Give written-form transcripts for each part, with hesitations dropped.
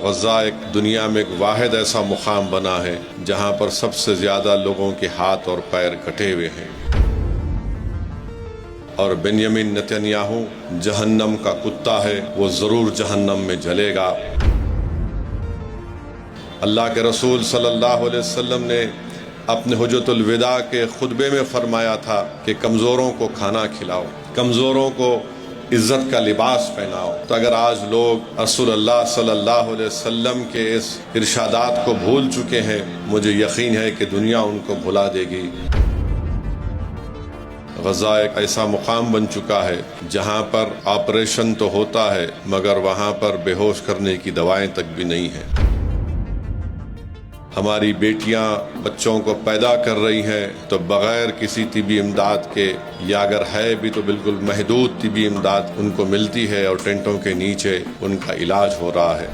غزہ ایک دنیا میں ایک واحد ایسا مقام بنا ہے جہاں پر سب سے زیادہ لوگوں کے ہاتھ اور پیر کٹے ہوئے ہیں، اور بنیامین نتنیاہو جہنم کا کتا ہے، وہ ضرور جہنم میں جلے گا۔ اللہ کے رسول صلی اللہ علیہ وسلم نے اپنے حجۃ الوداع کے خطبے میں فرمایا تھا کہ کمزوروں کو کھانا کھلاؤ، کمزوروں کو عزت کا لباس پہناؤ۔ تو اگر آج لوگ رسول اللہ صلی اللہ علیہ وسلم کے اس ارشادات کو بھول چکے ہیں، مجھے یقین ہے کہ دنیا ان کو بھلا دے گی۔ غزہ ایک ایسا مقام بن چکا ہے جہاں پر آپریشن تو ہوتا ہے مگر وہاں پر بے ہوش کرنے کی دوائیں تک بھی نہیں ہیں۔ ہماری بیٹیاں بچوں کو پیدا کر رہی ہیں تو بغیر کسی طبی امداد کے، یا اگر ہے بھی تو بالکل محدود طبی امداد ان کو ملتی ہے، اور ٹینٹوں کے نیچے ان کا علاج ہو رہا ہے۔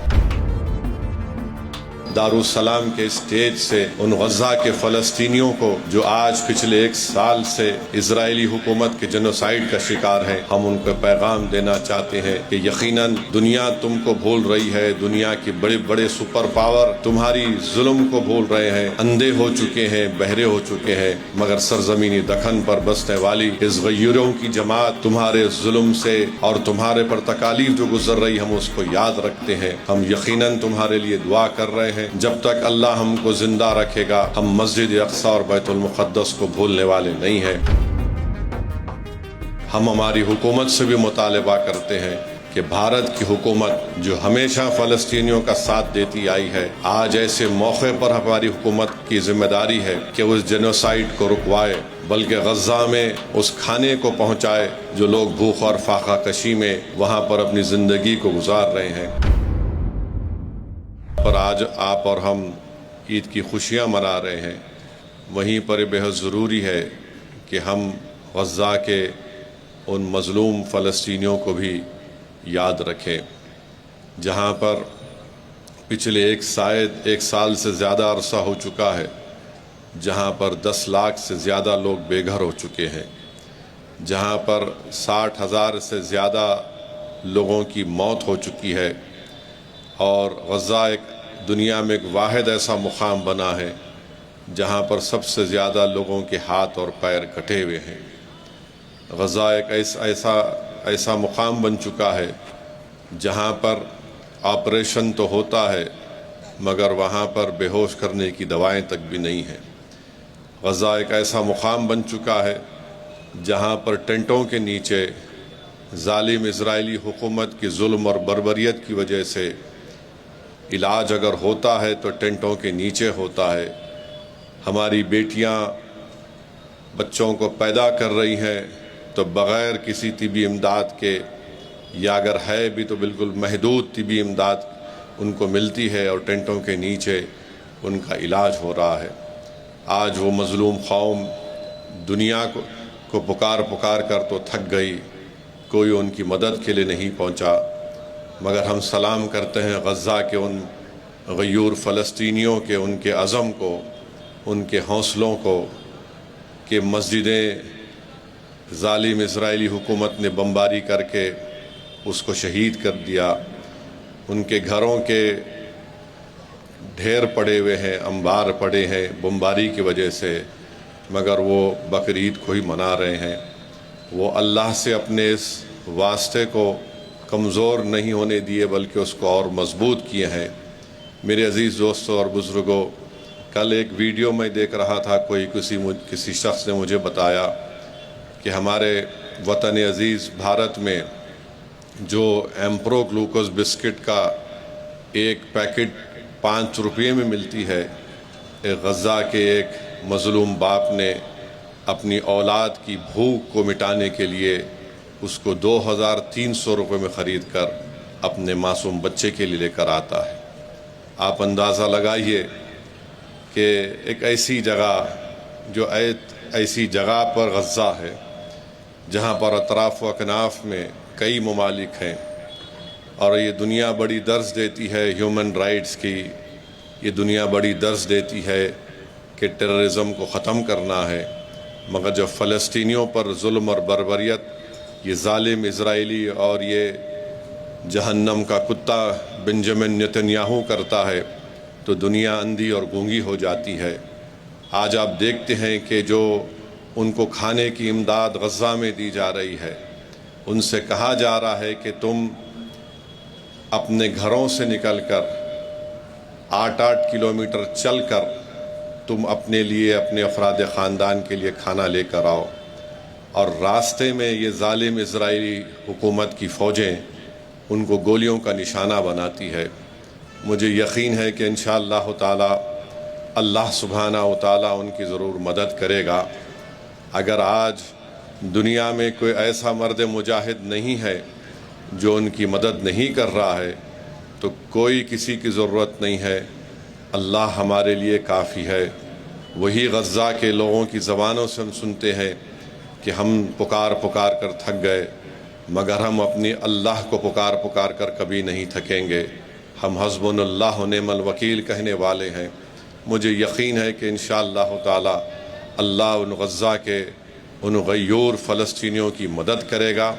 دارالسلام کے اسٹیج سے ان غزہ کے فلسطینیوں کو جو آج پچھلے 1 سال سے اسرائیلی حکومت کے جنوسائیڈ کا شکار ہیں، ہم ان کو پیغام دینا چاہتے ہیں کہ یقیناً دنیا تم کو بھول رہی ہے، دنیا کے بڑے بڑے سپر پاور تمہاری ظلم کو بھول رہے ہیں، اندھے ہو چکے ہیں، بہرے ہو چکے ہیں، مگر سرزمینی دکن پر بسنے والی اس غیوروں کی جماعت تمہارے ظلم سے اور تمہارے پر تکالیف جو گزر رہی ہم اس کو یاد رکھتے ہیں۔ ہم یقیناً تمہارے لیے دعا کر رہے ہیں، جب تک اللہ ہم کو زندہ رکھے گا ہم مسجد اقصی اور بیت المقدس کو بھولنے والے نہیں ہیں۔ ہم ہماری حکومت سے بھی مطالبہ کرتے ہیں کہ بھارت کی حکومت جو ہمیشہ فلسطینیوں کا ساتھ دیتی آئی ہے، آج ایسے موقع پر ہماری حکومت کی ذمہ داری ہے کہ اس جنوسائیڈ کو رکوائے، بلکہ غزہ میں اس کھانے کو پہنچائے جو لوگ بھوک اور فاقہ کشی میں وہاں پر اپنی زندگی کو گزار رہے ہیں۔ پر آج آپ اور ہم عید کی خوشیاں منا رہے ہیں، وہیں پر بہت ضروری ہے کہ ہم غزہ کے ان مظلوم فلسطینیوں کو بھی یاد رکھیں، جہاں پر پچھلے 1 سال سے زیادہ عرصہ ہو چکا ہے، جہاں پر 10 لاکھ سے زیادہ لوگ بے گھر ہو چکے ہیں، جہاں پر 60,000 سے زیادہ لوگوں کی موت ہو چکی ہے، اور غزہ ایک دنیا میں ایک واحد ایسا مقام بنا ہے جہاں پر سب سے زیادہ لوگوں کے ہاتھ اور پیر کٹے ہوئے ہیں۔ غزہ ایک ایسا مقام بن چکا ہے جہاں پر آپریشن تو ہوتا ہے مگر وہاں پر بے ہوش کرنے کی دوائیں تک بھی نہیں ہیں۔ غزہ ایک ایسا مقام بن چکا ہے جہاں پر ٹینٹوں کے نیچے ظالم اسرائیلی حکومت کی ظلم اور بربریت کی وجہ سے علاج اگر ہوتا ہے تو ٹینٹوں کے نیچے ہوتا ہے۔ ہماری بیٹیاں بچوں کو پیدا کر رہی ہیں تو بغیر کسی طبی امداد کے، یا اگر ہے بھی تو بالکل محدود طبی امداد ان کو ملتی ہے، اور ٹینٹوں کے نیچے ان کا علاج ہو رہا ہے۔ آج وہ مظلوم قوم دنیا کو پکار کر تو تھک گئی، کوئی ان کی مدد کے لیے نہیں پہنچا، مگر ہم سلام کرتے ہیں غزہ کے ان غیور فلسطینیوں کے، ان کے عزم کو، ان کے حوصلوں کو، کہ مسجدیں ظالم اسرائیلی حکومت نے بمباری کر کے اس کو شہید کر دیا، ان کے گھروں کے ڈھیر پڑے ہوئے ہیں، انبار پڑے ہیں بمباری کی وجہ سے، مگر وہ بقرعید کو ہی منا رہے ہیں۔ وہ اللہ سے اپنے اس واسطے کو کمزور نہیں ہونے دیے بلکہ اس کو اور مضبوط کیے ہیں۔ میرے عزیز دوستوں اور بزرگوں، کل ایک ویڈیو میں دیکھ رہا تھا، کسی شخص نے مجھے بتایا کہ ہمارے وطن عزیز بھارت میں جو ایمپرو گلوکوز بسکٹ کا ایک پیکٹ 5 روپے میں ملتی ہے، غزہ کے ایک مظلوم باپ نے اپنی اولاد کی بھوک کو مٹانے کے لیے اس کو 2,300 روپے میں خرید کر اپنے معصوم بچے کے لیے لے کر آتا ہے۔ آپ اندازہ لگائیے کہ ایک ایسی جگہ جو ایسی جگہ پر غزہ ہے جہاں پر اطراف و اکناف میں کئی ممالک ہیں، اور یہ دنیا بڑی درس دیتی ہے ہیومن رائٹس کی، یہ دنیا بڑی درس دیتی ہے کہ ٹیررزم کو ختم کرنا ہے، مگر جب فلسطینیوں پر ظلم اور بربریت یہ ظالم اسرائیلی اور یہ جہنم کا کتا بنجمن نتنیاہو کرتا ہے تو دنیا اندھی اور گونگی ہو جاتی ہے۔ آج آپ دیکھتے ہیں کہ جو ان کو کھانے کی امداد غزہ میں دی جا رہی ہے، ان سے کہا جا رہا ہے کہ تم اپنے گھروں سے نکل کر 8 کلومیٹر چل کر تم اپنے لیے، اپنے افراد خاندان کے لیے کھانا لے کر آؤ، اور راستے میں یہ ظالم اسرائیلی حکومت کی فوجیں ان کو گولیوں کا نشانہ بناتی ہے۔ مجھے یقین ہے کہ انشاءاللہ تعالی اللہ سبحانہ و تعالی ان کی ضرور مدد کرے گا۔ اگر آج دنیا میں کوئی ایسا مرد مجاہد نہیں ہے جو ان کی مدد نہیں کر رہا ہے تو کوئی کسی کی ضرورت نہیں ہے، اللہ ہمارے لیے کافی ہے۔ وہی غزہ کے لوگوں کی زبانوں سے ہم سنتے ہیں کہ ہم پکار پکار کر تھک گئے، مگر ہم اپنی اللہ کو پکار پکار کر کبھی نہیں تھکیں گے۔ ہم حسبنا اللہ و نعم الوکیل کہنے والے ہیں۔ مجھے یقین ہے کہ انشاءاللہ تعالی اللہ ان غزہ کے ان غیور فلسطینیوں کی مدد کرے گا،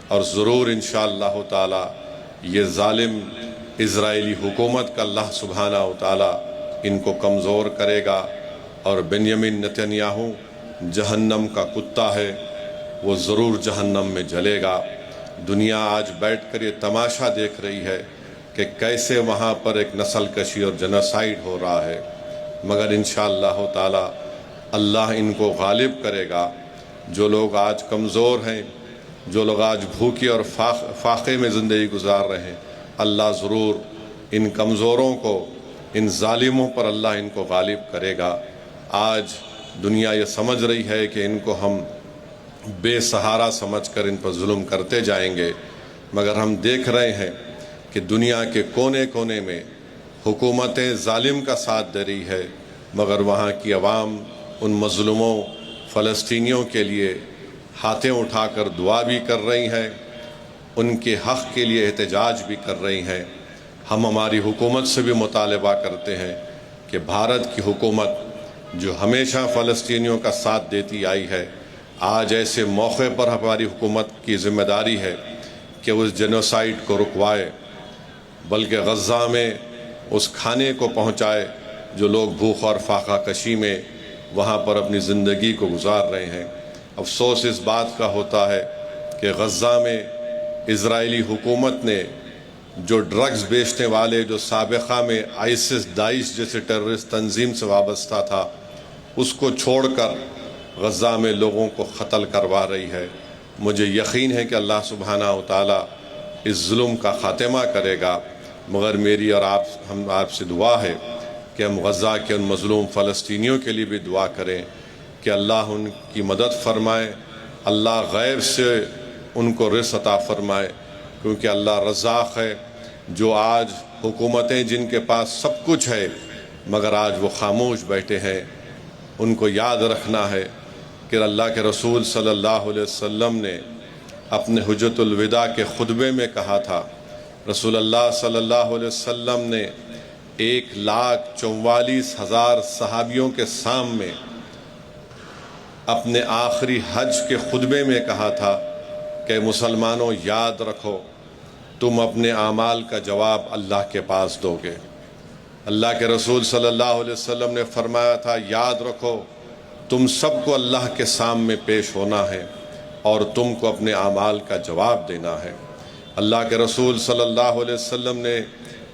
اور ضرور انشاءاللہ تعالی یہ ظالم اسرائیلی حکومت کا اللہ سبحانہ و تعالی ان کو کمزور کرے گا، اور بنیامین نتنیاہو جہنم کا کتا ہے، وہ ضرور جہنم میں جلے گا۔ دنیا آج بیٹھ کر یہ تماشا دیکھ رہی ہے کہ کیسے وہاں پر ایک نسل کشی اور جنوسائیڈ ہو رہا ہے، مگر انشاءاللہ تعالی اللہ ان کو غالب کرے گا۔ جو لوگ آج کمزور ہیں، جو لوگ آج بھوکے اور فاقے میں زندگی گزار رہے ہیں، اللہ ضرور ان کمزوروں کو، ان ظالموں پر اللہ ان کو غالب کرے گا۔ آج دنیا یہ سمجھ رہی ہے کہ ان کو ہم بے سہارا سمجھ کر ان پر ظلم کرتے جائیں گے، مگر ہم دیکھ رہے ہیں کہ دنیا کے کونے کونے میں حکومتیں ظالم کا ساتھ دے رہی ہے، مگر وہاں کی عوام ان مظلوموں فلسطینیوں کے لیے ہاتھیں اٹھا کر دعا بھی کر رہی ہیں، ان کے حق کے لیے احتجاج بھی کر رہی ہیں۔ ہم ہماری حکومت سے بھی مطالبہ کرتے ہیں کہ بھارت کی حکومت جو ہمیشہ فلسطینیوں کا ساتھ دیتی آئی ہے، آج ایسے موقع پر ہماری حکومت کی ذمہ داری ہے کہ اس جنوسائیڈ کو رکوائے، بلکہ غزہ میں اس کھانے کو پہنچائے جو لوگ بھوک اور فاقہ کشی میں وہاں پر اپنی زندگی کو گزار رہے ہیں۔ افسوس اس بات کا ہوتا ہے کہ غزہ میں اسرائیلی حکومت نے جو ڈرگز بیچنے والے، جو سابقہ میں آئسس، داعش جیسے ٹیررسٹ تنظیم سے وابستہ تھا، اس کو چھوڑ کر غزہ میں لوگوں کو قتل کروا رہی ہے۔ مجھے یقین ہے کہ اللہ سبحانہ و تعالی اس ظلم کا خاتمہ کرے گا، مگر میری اور ہم آپ سے دعا ہے کہ ہم غزہ کے ان مظلوم فلسطینیوں کے لیے بھی دعا کریں کہ اللہ ان کی مدد فرمائے، اللہ غیب سے ان کو رزق عطا فرمائے، کیونکہ اللہ رزاق ہے۔ جو آج حکومتیں جن کے پاس سب کچھ ہے مگر آج وہ خاموش بیٹھے ہیں، ان کو یاد رکھنا ہے کہ اللہ کے رسول صلی اللہ علیہ وسلم نے اپنے حجۃ الوداع کے خطبے میں کہا تھا، رسول اللہ صلی اللہ علیہ وسلم نے 1,44,000 صحابیوں کے سامنے اپنے آخری حج کے خطبے میں کہا تھا کہ مسلمانوں یاد رکھو، تم اپنے اعمال کا جواب اللہ کے پاس دو گے۔ اللہ کے رسول صلی اللہ علیہ وسلم نے فرمایا تھا، یاد رکھو تم سب کو اللہ کے سامنے پیش ہونا ہے اور تم کو اپنے اعمال کا جواب دینا ہے۔ اللہ کے رسول صلی اللہ علیہ وسلم نے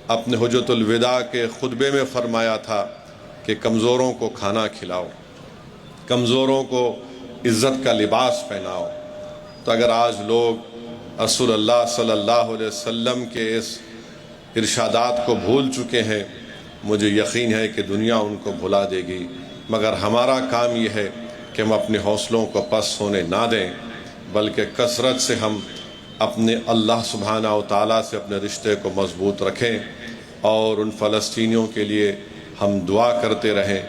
اپنے حجۃ الوداع کے خطبے میں فرمایا تھا کہ کمزوروں کو کھانا کھلاؤ، کمزوروں کو عزت کا لباس پہناؤ۔ تو اگر آج لوگ رسول اللہ صلی اللہ علیہ وسلم کے اس ارشادات کو بھول چکے ہیں، مجھے یقین ہے کہ دنیا ان کو بھلا دے گی، مگر ہمارا کام یہ ہے کہ ہم اپنے حوصلوں کو پست ہونے نہ دیں، بلکہ کثرت سے ہم اپنے اللہ سبحانہ و تعالیٰ سے اپنے رشتے کو مضبوط رکھیں، اور ان فلسطینیوں کے لیے ہم دعا کرتے رہیں۔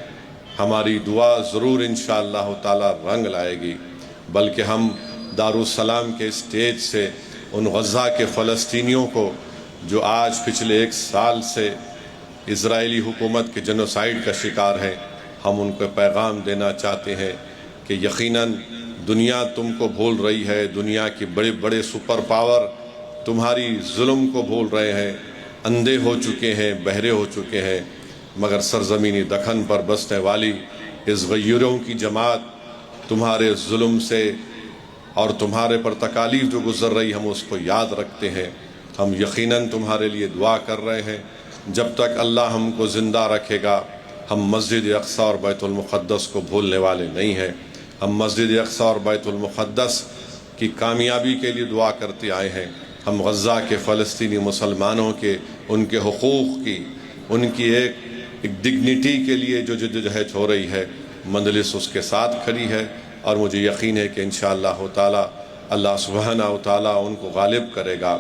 ہماری دعا ضرور انشاءاللہ تعالیٰ رنگ لائے گی، بلکہ ہم دارالسلام کے اسٹیج سے ان غزہ کے فلسطینیوں کو جو آج پچھلے 1 سال سے اسرائیلی حکومت کے جنوسائیڈ کا شکار ہیں، ہم ان کو پیغام دینا چاہتے ہیں کہ یقیناً دنیا تم کو بھول رہی ہے، دنیا کی بڑے بڑے سپر پاور تمہاری ظلم کو بھول رہے ہیں، اندھے ہو چکے ہیں، بہرے ہو چکے ہیں، مگر سرزمینی دکن پر بسنے والی اس غیوروں کی جماعت تمہارے ظلم سے اور تمہارے پر تکالیف جو گزر رہی ہم اس کو یاد رکھتے ہیں۔ ہم یقیناً تمہارے لیے دعا کر رہے ہیں، جب تک اللہ ہم کو زندہ رکھے گا ہم مسجد اقصی اور بیت المقدس کو بھولنے والے نہیں ہیں۔ ہم مسجد اقصی اور بیت المقدس کی کامیابی کے لیے دعا کرتے آئے ہیں۔ ہم غزہ کے فلسطینی مسلمانوں کے ان کے حقوق کی، ان کی ایک ڈگنیٹی کے لیے جو جدوجہد ہو رہی ہے، مجلس اس کے ساتھ کھڑی ہے، اور مجھے یقین ہے کہ انشاءاللہ تعالی اللہ سبحانہ و تعالی ان کو غالب کرے گا۔